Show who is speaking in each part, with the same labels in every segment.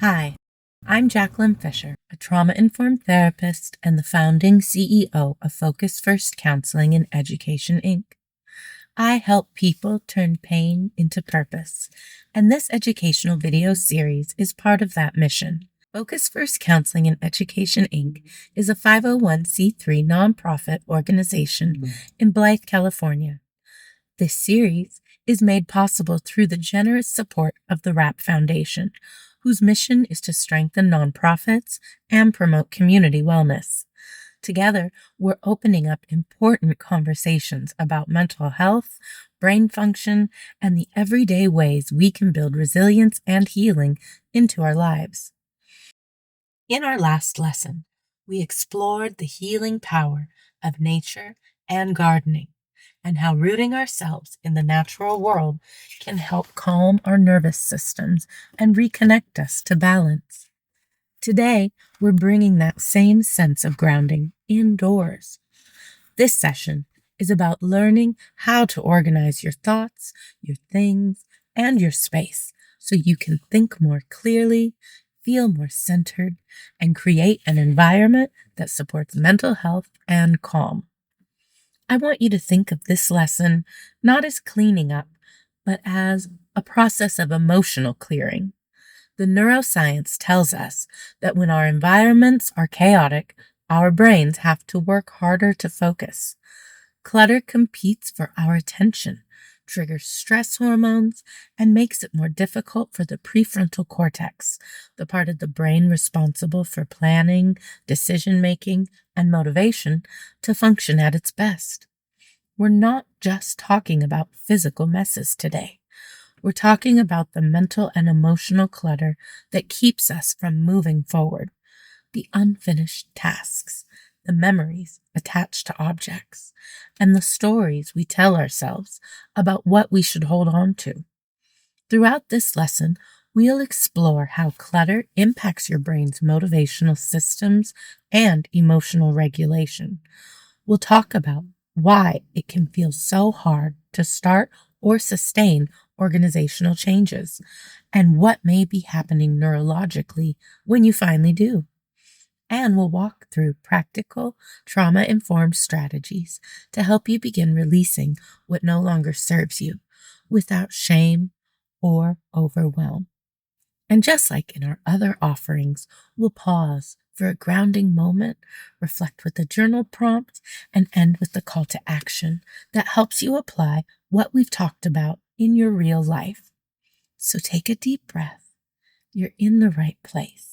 Speaker 1: Hi, I'm Jacqueline Fisher, a trauma-informed therapist and the founding CEO of Focus First Counseling and Education, Inc. I help people turn pain into purpose, and this educational video series is part of that mission. Focus First Counseling and Education, Inc. is a 501c3 nonprofit organization in Blythe, California. This series is made possible through the generous support of the RAP Foundation, whose mission is to strengthen nonprofits and promote community wellness. Together, we're opening up important conversations about mental health, brain function, and the everyday ways we can build resilience and healing into our lives. In our last lesson, we explored the healing power of nature and gardening, and how rooting ourselves in the natural world can help calm our nervous systems and reconnect us to balance. Today, we're bringing that same sense of grounding indoors. This session is about learning how to organize your thoughts, your things, and your space so you can think more clearly, feel more centered, and create an environment that supports mental health and calm. I want you to think of this lesson not as cleaning up, but as a process of emotional clearing. The neuroscience tells us that when our environments are chaotic, our brains have to work harder to focus. Clutter competes for our attention, triggers stress hormones, and makes it more difficult for the prefrontal cortex, the part of the brain responsible for planning, decision-making, and motivation, to function at its best. We're not just talking about physical messes today. We're talking about the mental and emotional clutter that keeps us from moving forward, the unfinished tasks, the memories attached to objects, and the stories we tell ourselves about what we should hold on to. Throughout this lesson, we'll explore how clutter impacts your brain's motivational systems and emotional regulation. We'll talk about why it can feel so hard to start or sustain organizational changes, and what may be happening neurologically when you finally do. And we'll walk through practical, trauma-informed strategies to help you begin releasing what no longer serves you without shame or overwhelm. And just like in our other offerings, we'll pause for a grounding moment, reflect with a journal prompt, and end with the call to action that helps you apply what we've talked about in your real life. So take a deep breath. You're in the right place.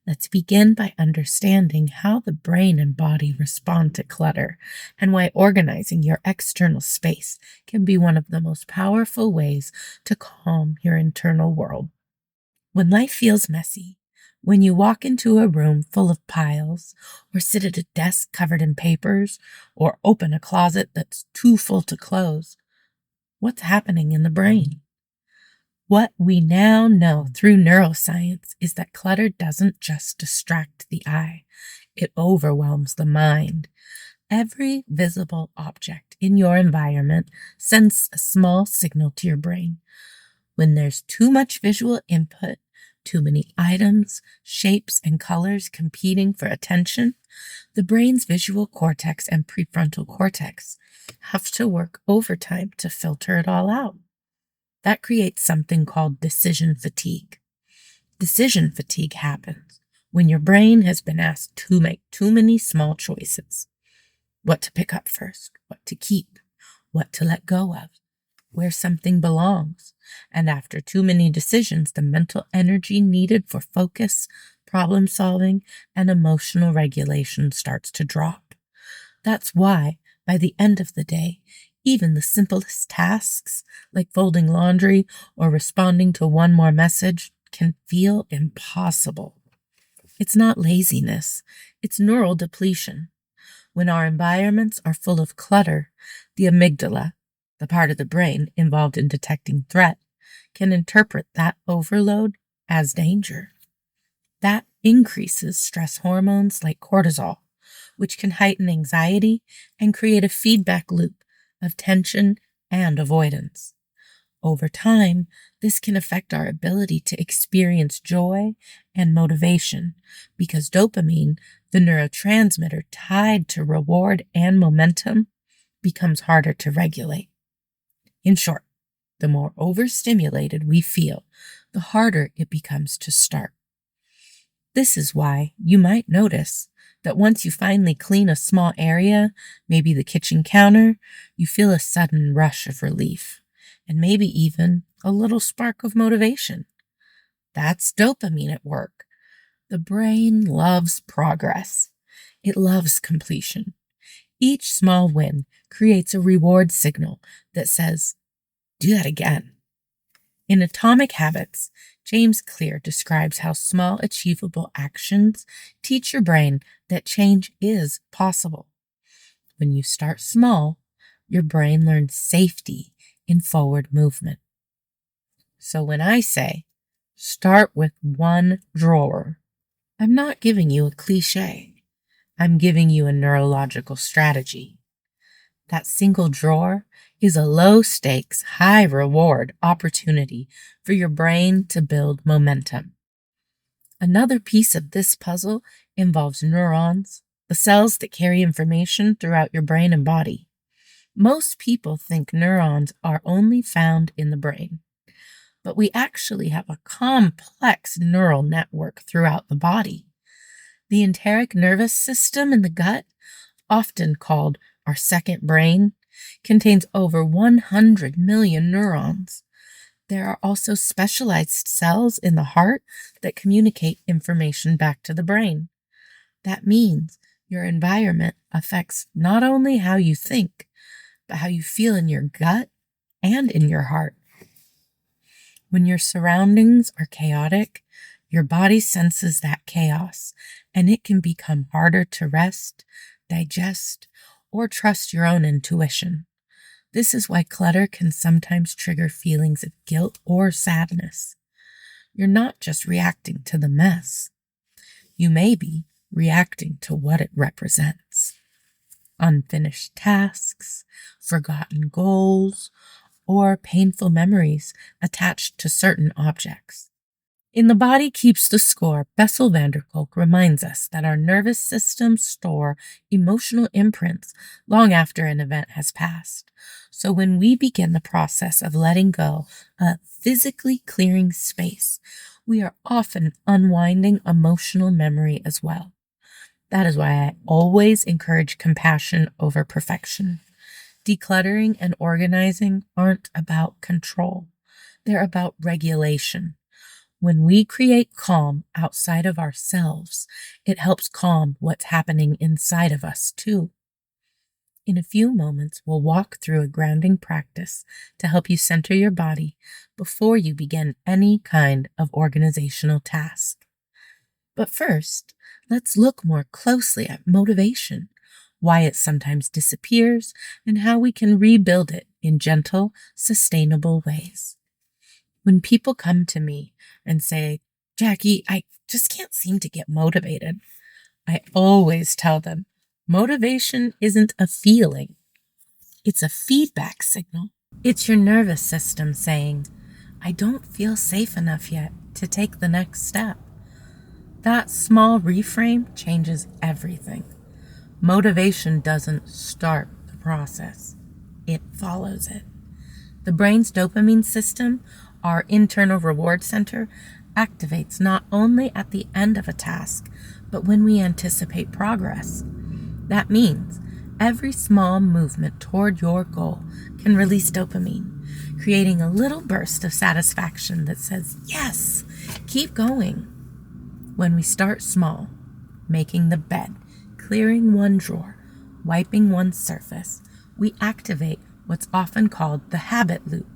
Speaker 1: Let's begin by understanding how the brain and body respond to clutter and why organizing your external space can be one of the most powerful ways to calm your internal world. When life feels messy, when you walk into a room full of piles, or sit at a desk covered in papers, or open a closet that's too full to close, what's happening in the brain? What we now know through neuroscience is that clutter doesn't just distract the eye, it overwhelms the mind. Every visible object in your environment sends a small signal to your brain. When there's too much visual input, too many items, shapes, and colors competing for attention, the brain's visual cortex and prefrontal cortex have to work overtime to filter it all out. That creates something called decision fatigue. Decision fatigue happens when your brain has been asked to make too many small choices. What to pick up first, what to keep, what to let go of, where something belongs. And after too many decisions, the mental energy needed for focus, problem solving, and emotional regulation starts to drop. That's why, by the end of the day, even the simplest tasks, like folding laundry or responding to one more message, can feel impossible. It's not laziness, it's neural depletion. When our environments are full of clutter, the amygdala, the part of the brain involved in detecting threat, can interpret that overload as danger. That increases stress hormones like cortisol, which can heighten anxiety and create a feedback loop of tension and avoidance. Over time, this can affect our ability to experience joy and motivation because dopamine, the neurotransmitter tied to reward and momentum, becomes harder to regulate. In short, the more overstimulated we feel, the harder it becomes to start. This is why you might notice that once you finally clean a small area, maybe the kitchen counter, you feel a sudden rush of relief and maybe even a little spark of motivation. That's dopamine at work. The brain loves progress. It loves completion. Each small win creates a reward signal that says, do that again. In Atomic Habits, James Clear describes how small achievable actions teach your brain that change is possible. When you start small, your brain learns safety in forward movement. So when I say, start with one drawer, I'm not giving you a cliche. I'm giving you a neurological strategy. That single drawer is a low-stakes, high-reward opportunity for your brain to build momentum. Another piece of this puzzle involves neurons, the cells that carry information throughout your brain and body. Most people think neurons are only found in the brain, but we actually have a complex neural network throughout the body. The enteric nervous system in the gut, often called our second brain, contains over 100 million neurons. There are also specialized cells in the heart that communicate information back to the brain. That means your environment affects not only how you think, but how you feel in your gut and in your heart. When your surroundings are chaotic, your body senses that chaos, and it can become harder to rest, digest, or trust your own intuition. This is why clutter can sometimes trigger feelings of guilt or sadness. You're not just reacting to the mess. You may be reacting to what it represents. Unfinished tasks, forgotten goals, or painful memories attached to certain objects. In The Body Keeps the Score, Bessel van der Kolk reminds us that our nervous systems store emotional imprints long after an event has passed. So when we begin the process of letting go, physically clearing space, we are often unwinding emotional memory as well. That is why I always encourage compassion over perfection. Decluttering and organizing aren't about control. They're about regulation. When we create calm outside of ourselves, it helps calm what's happening inside of us too. In a few moments, we'll walk through a grounding practice to help you center your body before you begin any kind of organizational task. But first, let's look more closely at motivation, why it sometimes disappears, and how we can rebuild it in gentle, sustainable ways. When people come to me and say, Jackie, I just can't seem to get motivated, I always tell them, motivation isn't a feeling. It's a feedback signal. It's your nervous system saying, I don't feel safe enough yet to take the next step. That small reframe changes everything. Motivation doesn't start the process. It follows it. The brain's dopamine system, our internal reward center, activates not only at the end of a task, but when we anticipate progress. That means every small movement toward your goal can release dopamine, creating a little burst of satisfaction that says, yes, keep going. When we start small, making the bed, clearing one drawer, wiping one surface, we activate what's often called the habit loop.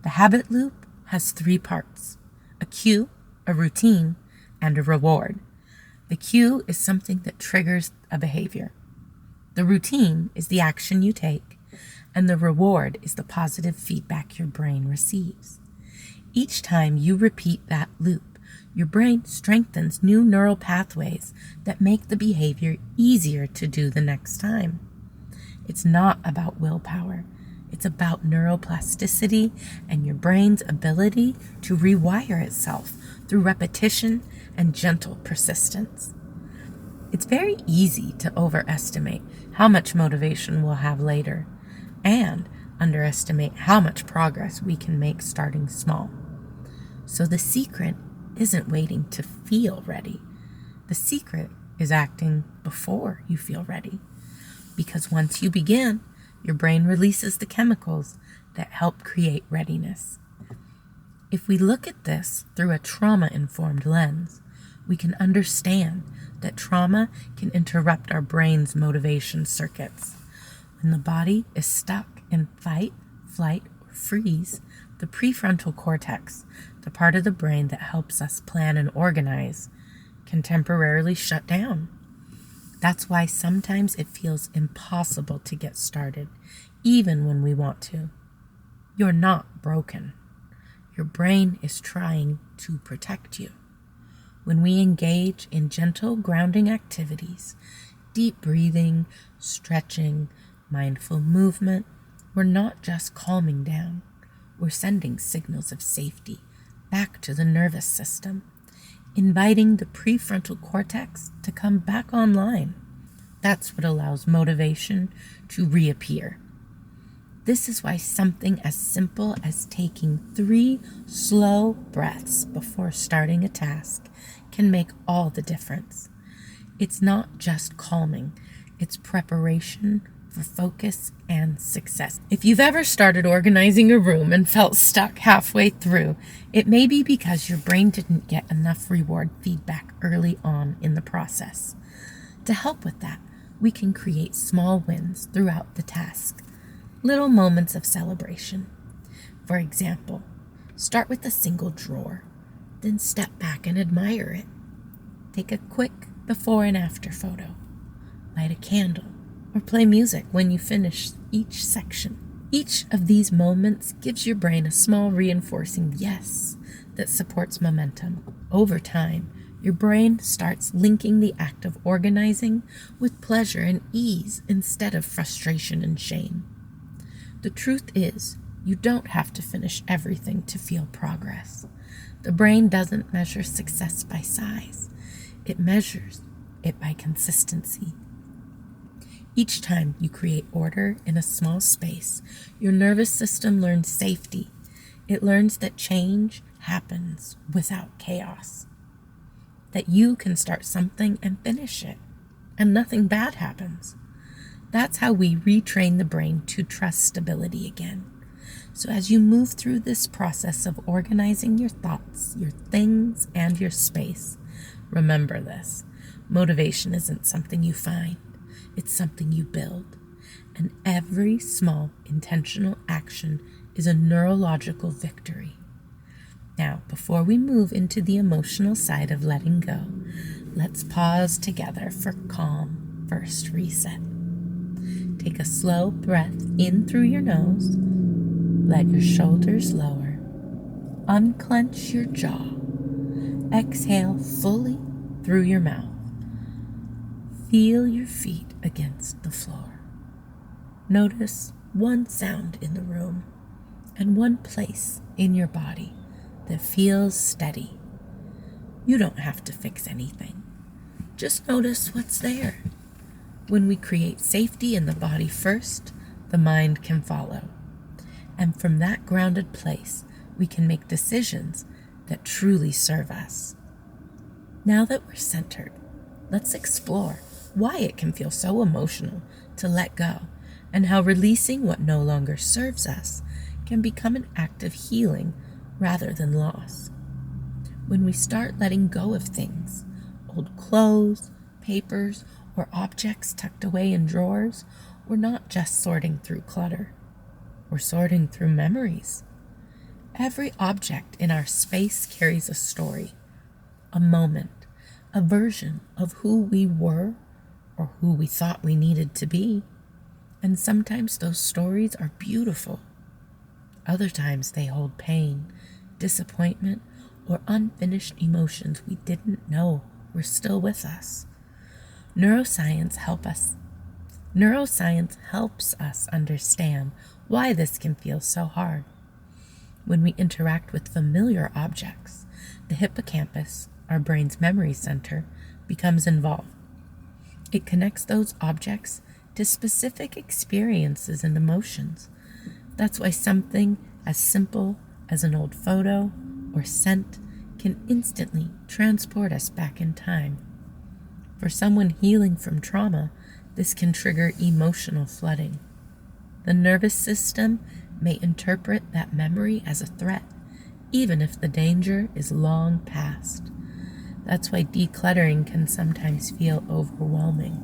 Speaker 1: The habit loop has 3 parts: a cue, a routine, and a reward. The cue is something that triggers a behavior. The routine is the action you take, and the reward is the positive feedback your brain receives. Each time you repeat that loop, your brain strengthens new neural pathways that make the behavior easier to do the next time. It's not about willpower. It's about neuroplasticity and your brain's ability to rewire itself through repetition and gentle persistence. It's very easy to overestimate how much motivation we'll have later and underestimate how much progress we can make starting small. So the secret isn't waiting to feel ready. The secret is acting before you feel ready. Because once you begin, your brain releases the chemicals that help create readiness. If we look at this through a trauma-informed lens, we can understand that trauma can interrupt our brain's motivation circuits. When the body is stuck in fight, flight, or freeze, the prefrontal cortex, the part of the brain that helps us plan and organize, can temporarily shut down. That's why sometimes it feels impossible to get started, even when we want to. You're not broken. Your brain is trying to protect you. When we engage in gentle grounding activities, deep breathing, stretching, mindful movement, we're not just calming down. We're sending signals of safety back to the nervous system, inviting the prefrontal cortex to come back online. That's what allows motivation to reappear. This is why something as simple as taking 3 slow breaths before starting a task can make all the difference. It's not just calming, it's preparation for focus and success. If you've ever started organizing a room and felt stuck halfway through, it may be because your brain didn't get enough reward feedback early on in the process. To help with that, we can create small wins throughout the task, little moments of celebration. For example, start with a single drawer, then step back and admire it. Take a quick before and after photo, light a candle, or play music when you finish each section. Each of these moments gives your brain a small reinforcing yes that supports momentum. Over time, your brain starts linking the act of organizing with pleasure and ease instead of frustration and shame. The truth is, you don't have to finish everything to feel progress. The brain doesn't measure success by size. It measures it by consistency. Each time you create order in a small space, your nervous system learns safety. It learns that change happens without chaos. That you can start something and finish it, and nothing bad happens. That's how we retrain the brain to trust stability again. So as you move through this process of organizing your thoughts, your things, and your space, remember this: motivation isn't something you find, it's something you build. And every small intentional action is a neurological victory. Now, before we move into the emotional side of letting go, let's pause together for calm first reset. Take a slow breath in through your nose. Let your shoulders lower. Unclench your jaw. Exhale fully through your mouth. Feel your feet against the floor. Notice one sound in the room and one place in your body that feels steady. You don't have to fix anything. Just notice what's there. When we create safety in the body first, the mind can follow. And from that grounded place, we can make decisions that truly serve us. Now that we're centered, let's explore why it can feel so emotional to let go, and how releasing what no longer serves us can become an act of healing rather than loss. When we start letting go of things, old clothes, papers, or objects tucked away in drawers, we're not just sorting through clutter. We're sorting through memories. Every object in our space carries a story, a moment, a version of who we were or who we thought we needed to be. And sometimes those stories are beautiful. Other times they hold pain, disappointment, or unfinished emotions we didn't know were still with us. Neuroscience helps us understand why this can feel so hard. When we interact with familiar objects, the hippocampus, our brain's memory center, becomes involved. It connects those objects to specific experiences and emotions. That's why something as simple as an old photo or scent can instantly transport us back in time. For someone healing from trauma, this can trigger emotional flooding. The nervous system may interpret that memory as a threat, even if the danger is long past. That's why decluttering can sometimes feel overwhelming.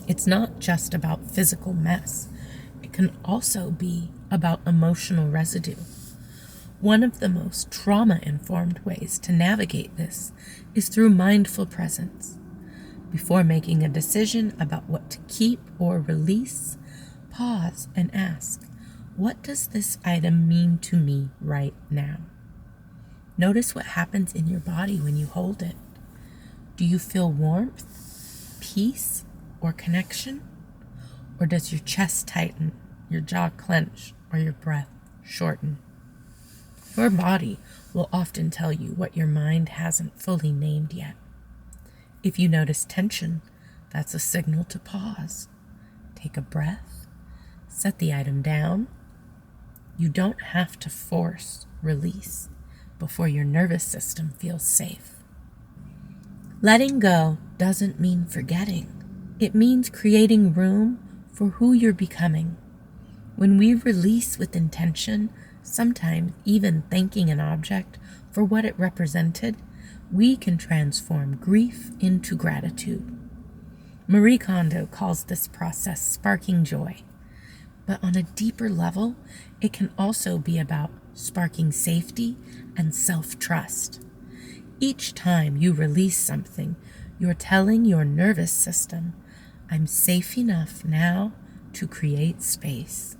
Speaker 1: It's not just about physical mess. It can also be about emotional residue. One of the most trauma-informed ways to navigate this is through mindful presence. Before making a decision about what to keep or release, pause and ask, what does this item mean to me right now? Notice what happens in your body when you hold it. Do you feel warmth, peace, or connection? Or does your chest tighten, your jaw clench, or your breath shorten? Your body will often tell you what your mind hasn't fully named yet. If you notice tension, that's a signal to pause. Take a breath, set the item down. You don't have to force release before your nervous system feels safe. Letting go doesn't mean forgetting. It means creating room for who you're becoming. When we release with intention, sometimes even thanking an object for what it represented, we can transform grief into gratitude. Marie Kondo calls this process sparking joy. But on a deeper level, it can also be about sparking safety and self-trust. Each time you release something, you're telling your nervous system, I'm safe enough now to create space.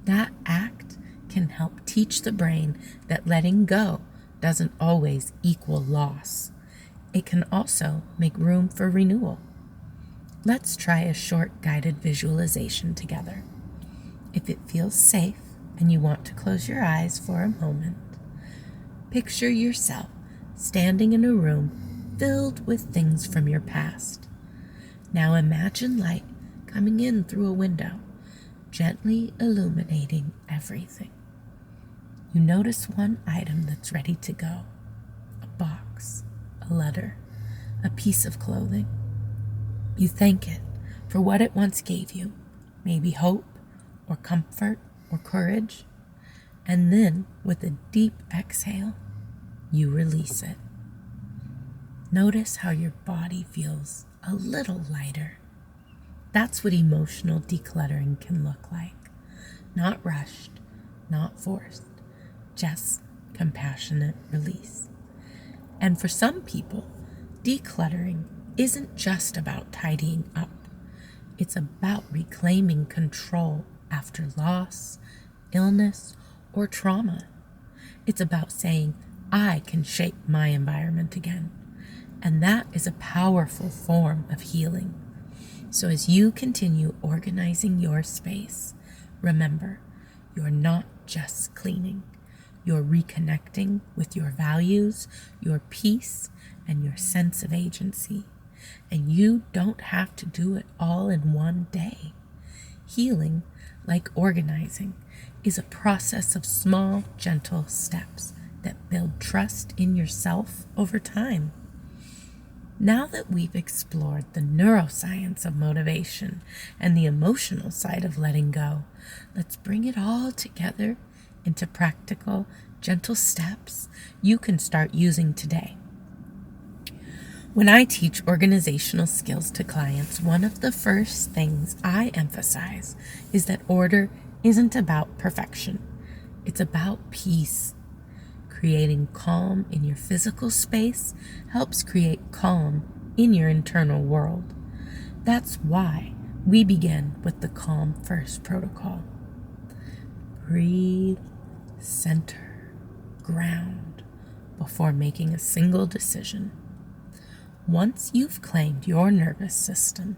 Speaker 1: That act can help teach the brain that letting go doesn't always equal loss. It can also make room for renewal. Let's try a short guided visualization together. If it feels safe and you want to close your eyes for a moment, picture yourself standing in a room filled with things from your past. Now imagine light coming in through a window, gently illuminating everything. You notice one item that's ready to go, a box, a letter, a piece of clothing. You thank it for what it once gave you, maybe hope or comfort or courage, and then with a deep exhale, you release it. Notice how your body feels a little lighter. That's what emotional decluttering can look like. Not rushed, not forced, just compassionate release. And for some people, decluttering isn't just about tidying up. It's about reclaiming control after loss, illness, or trauma. It's about saying, I can shape my environment again. And that is a powerful form of healing. So as you continue organizing your space, remember, you're not just cleaning. You're reconnecting with your values, your peace, and your sense of agency. And you don't have to do it all in one day. Healing, like organizing, is a process of small, gentle steps that build trust in yourself over time. Now that we've explored the neuroscience of motivation and the emotional side of letting go, let's bring it all together into practical, gentle steps you can start using today. When I teach organizational skills to clients, one of the first things I emphasize is that order isn't about perfection. It's about peace. Creating calm in your physical space helps create calm in your internal world. That's why we begin with the Calm First protocol. Breathe, center, ground before making a single decision. Once you've claimed your nervous system,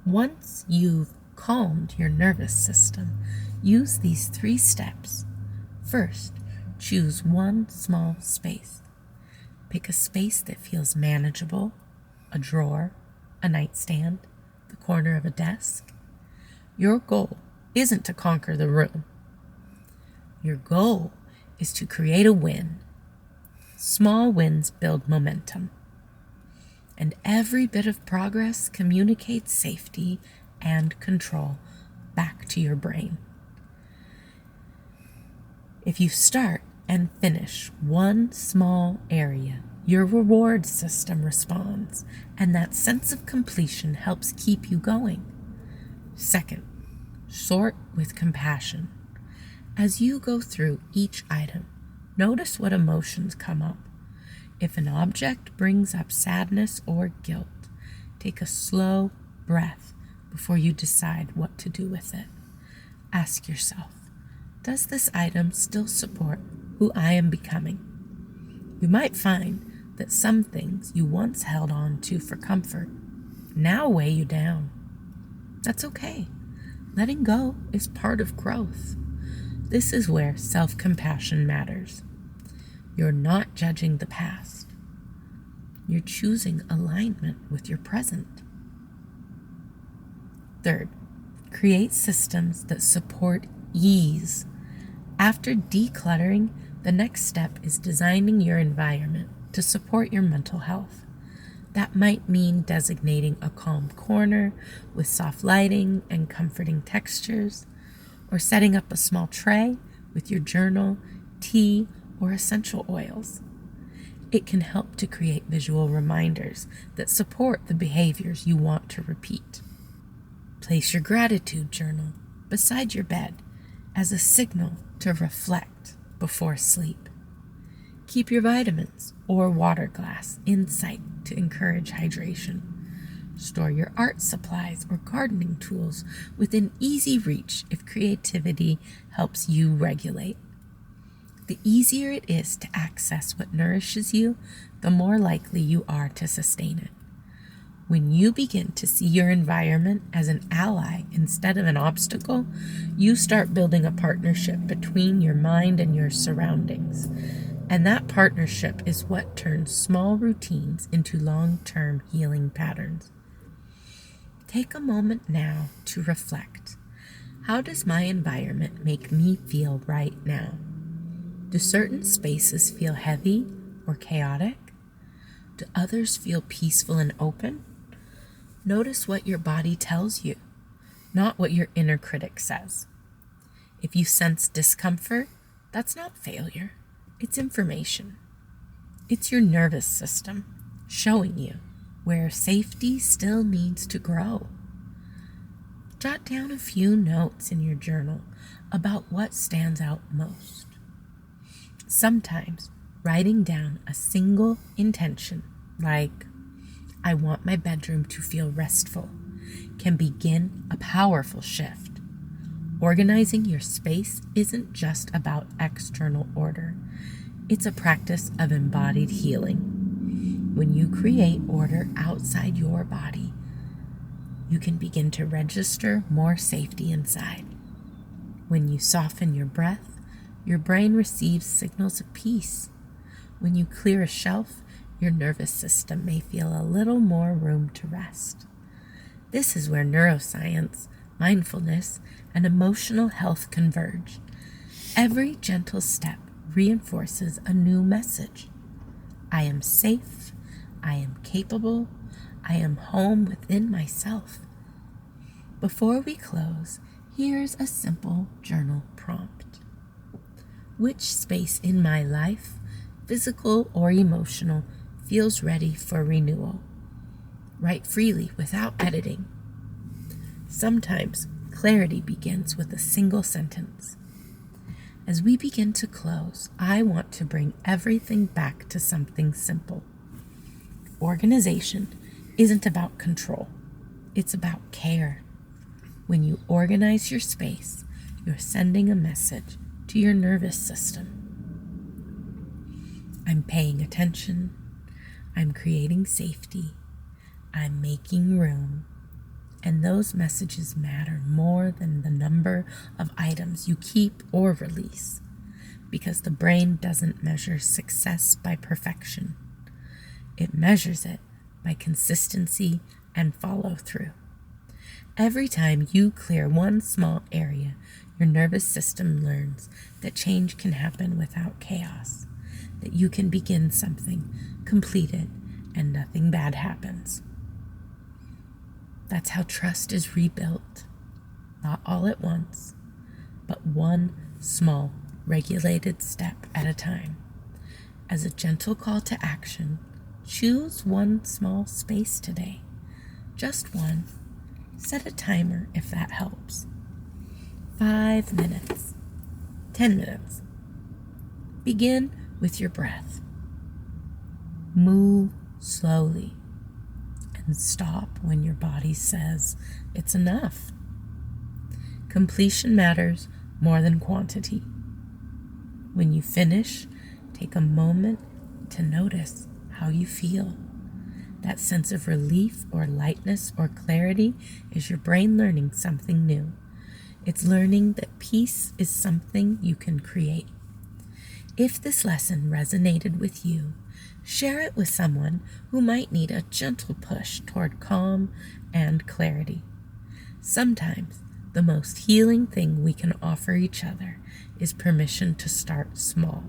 Speaker 1: once you've calmed your nervous system, use these 3 steps. First, choose one small space. Pick a space that feels manageable, a drawer, a nightstand, the corner of a desk. Your goal isn't to conquer the room. Your goal is to create a win. Small wins build momentum. And every bit of progress communicates safety and control back to your brain. If you start and finish one small area, your reward system responds, and that sense of completion helps keep you going. Second, sort with compassion. As you go through each item, notice what emotions come up. If an object brings up sadness or guilt, take a slow breath before you decide what to do with it. Ask yourself, does this item still support who I am becoming? You might find that some things you once held on to for comfort now weigh you down. That's okay. Letting go is part of growth. This is where self-compassion matters. You're not judging the past. You're choosing alignment with your present. Third, create systems that support ease. After decluttering, the next step is designing your environment to support your mental health. That might mean designating a calm corner with soft lighting and comforting textures, or setting up a small tray with your journal, tea, or essential oils. It can help to create visual reminders that support the behaviors you want to repeat. Place your gratitude journal beside your bed as a signal to reflect before sleep. Keep your vitamins or water glass in sight to encourage hydration. Store your art supplies or gardening tools within easy reach if creativity helps you regulate. The easier it is to access what nourishes you, the more likely you are to sustain it. When you begin to see your environment as an ally instead of an obstacle, you start building a partnership between your mind and your surroundings. And that partnership is what turns small routines into long-term healing patterns. Take a moment now to reflect. How does my environment make me feel right now? Do certain spaces feel heavy or chaotic? Do others feel peaceful and open? Notice what your body tells you, not what your inner critic says. If you sense discomfort, that's not failure. It's information. It's your nervous system showing you where safety still needs to grow. Jot down a few notes in your journal about what stands out most. Sometimes writing down a single intention, like, I want my bedroom to feel restful, can begin a powerful shift. Organizing your space isn't just about external order. It's a practice of embodied healing. When you create order outside your body, you can begin to register more safety inside. When you soften your breath, your brain receives signals of peace. When you clear a shelf, your nervous system may feel a little more room to rest. This is where neuroscience, mindfulness, and emotional health converge. Every gentle step reinforces a new message. I am safe. I am capable. I am home within myself. Before we close, here's a simple journal prompt. Which space in my life, physical or emotional, feels ready for renewal? Write freely without editing. Sometimes clarity begins with a single sentence. As we begin to close, I want to bring everything back to something simple. Organization isn't about control. It's about care. When you organize your space, you're sending a message to your nervous system. I'm paying attention. I'm creating safety. I'm making room. And those messages matter more than the number of items you keep or release, because the brain doesn't measure success by perfection. It measures it by consistency and follow through. Every time you clear one small area, your nervous system learns that change can happen without chaos, that you can begin something, complete it, and nothing bad happens. That's how trust is rebuilt, not all at once, but one small, regulated step at a time. As a gentle call to action, choose one small space today. Just one. Set a timer if that helps. 5 minutes. 10 minutes. Begin with your breath. Move slowly and stop when your body says it's enough. Completion matters more than quantity. When you finish, take a moment to notice how you feel. That sense of relief or lightness or clarity is your brain learning something new. It's learning that peace is something you can create. If this lesson resonated with you, share it with someone who might need a gentle push toward calm and clarity. Sometimes the most healing thing we can offer each other is permission to start small.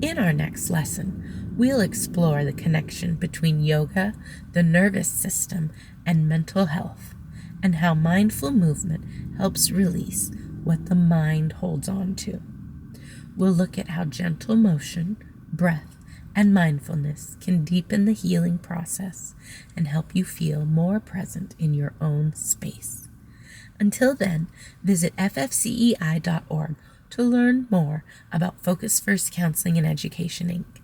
Speaker 1: In our next lesson, we'll explore the connection between yoga, the nervous system, and mental health, and how mindful movement helps release what the mind holds on to. We'll look at how gentle motion, breath, and mindfulness can deepen the healing process and help you feel more present in your own space. Until then, visit ffcei.org to learn more about Focus First Counseling and Education, Inc.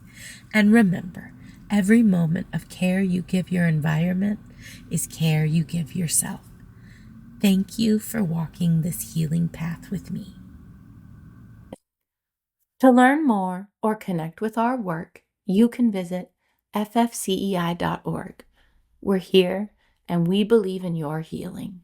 Speaker 1: And remember, every moment of care you give your environment is care you give yourself. Thank you for walking this healing path with me. To learn more or connect with our work, you can visit ffcei.org. We're here and we believe in your healing.